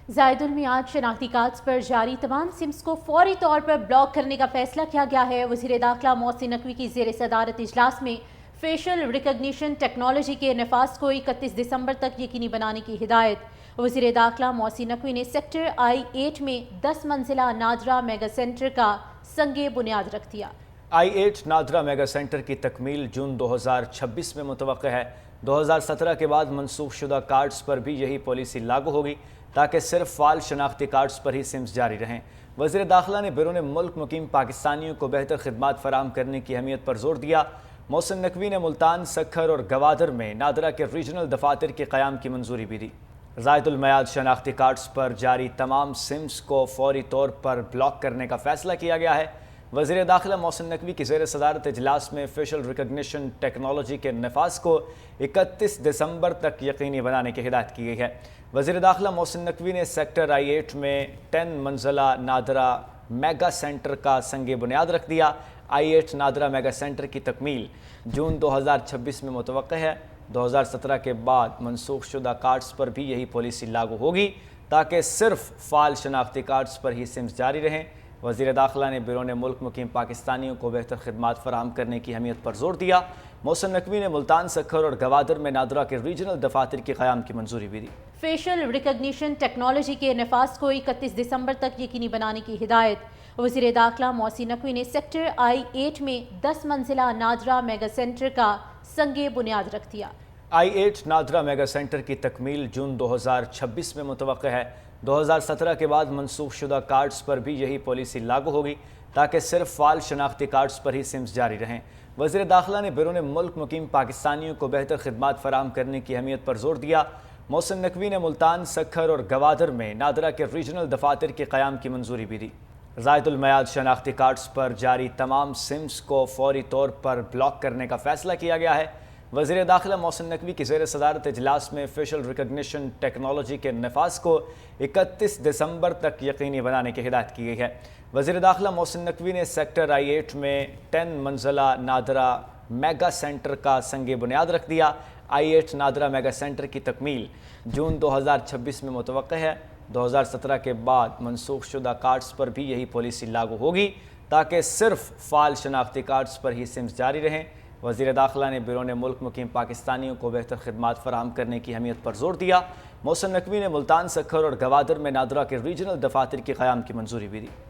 زائد المیعاد شناختی کارڈز پر جاری تمام سمز کو فوری طور پر بلاک کرنے کا فیصلہ کیا گیا ہے۔ وزیر داخلہ محسن نقوی کی زیر صدارت اجلاس میں فیشل ریکگنیشن ٹیکنالوجی کے نفاذ کو 31 دسمبر تک یقینی بنانے کی ہدایت۔ وزیر داخلہ محسن نقوی نے سیکٹر I-8 میں 10 منزلہ نادرا میگا سینٹر کا سنگ بنیاد رکھ دیا۔ I-8 نادرا میگا سینٹر کی تکمیل جون 2026 میں متوقع ہے۔ 2017 کے بعد منسوخ شدہ کارڈز پر بھی یہی پالیسی لاگو ہوگی تاکہ صرف فعال شناختی کارڈز پر ہی سمز جاری رہیں۔ وزیر داخلہ نے بیرون ملک مقیم پاکستانیوں کو بہتر خدمات فراہم کرنے کی اہمیت پر زور دیا۔ محسن نقوی نے ملتان، سکھر اور گوادر میں نادرا کے ریجنل دفاتر کے قیام کی منظوری بھی دی۔ زائد المیعاد شناختی کارڈز پر جاری تمام سمز کو فوری طور پر بلاک کرنے کا فیصلہ کیا گیا ہے۔ وزیر داخلہ محسن نقوی کی زیر صدارت اجلاس میں فیشل ریکگنیشن ٹیکنالوجی کے نفاذ کو 31 دسمبر تک یقینی بنانے کی ہدایت کی گئی ہے۔ وزیر داخلہ محسن نقوی نے سیکٹر I-8 میں 10 منزلہ نادرا میگا سینٹر کا سنگ بنیاد رکھ دیا۔ I-8 نادرا میگا سینٹر کی تکمیل جون 2026 میں متوقع ہے۔ 2017 کے بعد منسوخ شدہ کارڈز پر بھی یہی پالیسی لاگو ہوگی تاکہ صرف فعال شناختی کارڈز پر ہی سمز جاری رہیں۔ وزیر داخلہ نے بیرون ملک مقیم پاکستانیوں کو بہتر خدمات فراہم کرنے کی اہمیت پر زور دیا۔ محسن نقوی نے ملتان، سکھر اور گوادر میں نادرا کے ریجنل دفاتر کے قیام کی منظوری بھی دی۔ فیشل ریکگنیشن ٹیکنالوجی کے نفاذ کو 31 دسمبر تک یقینی بنانے کی ہدایت۔ وزیر داخلہ محسن نقوی نے سیکٹر I-8 میں 10 منزلہ نادرا میگا سینٹر کا سنگ بنیاد رکھ دیا۔ I-8 نادرا میگا سینٹر کی تکمیل جون 2026 میں متوقع ہے۔ 2017 کے بعد منسوخ شدہ کارڈز پر بھی یہی پالیسی لاگو ہوگی تاکہ صرف فعال شناختی کارڈز پر ہی سمز جاری رہیں۔ وزیر داخلہ نے بیرون ملک مقیم پاکستانیوں کو بہتر خدمات فراہم کرنے کی اہمیت پر زور دیا۔ محسن نقوی نے ملتان، سکھر اور گوادر میں نادرا کے ریجنل دفاتر کے قیام کی منظوری بھی دی۔ زائد المیعاد شناختی کارڈز پر جاری تمام سمز کو فوری طور پر بلاک کرنے کا فیصلہ کیا گیا ہے۔ وزیر داخلہ محسن نقوی کی زیر صدارت اجلاس میں فیشل ریکگنیشن ٹیکنالوجی کے نفاذ کو 31 دسمبر تک یقینی بنانے کی ہدایت کی گئی ہے۔ وزیر داخلہ محسن نقوی نے سیکٹر I-8 میں 10 منزلہ نادرا میگا سینٹر کا سنگ بنیاد رکھ دیا۔ I-8 نادرا میگا سینٹر کی تکمیل جون 2026 میں متوقع ہے۔ 2017 کے بعد منسوخ شدہ کارڈز پر بھی یہی پالیسی لاگو ہوگی تاکہ صرف فعال شناختی کارڈز پر ہی سمز جاری رہیں۔ وزیر داخلہ نے بیرون ملک مقیم پاکستانیوں کو بہتر خدمات فراہم کرنے کی اہمیت پر زور دیا۔ محسن نقوی نے ملتان، سکھر اور گوادر میں نادرا کے ریجنل دفاتر کے قیام کی منظوری بھی دی۔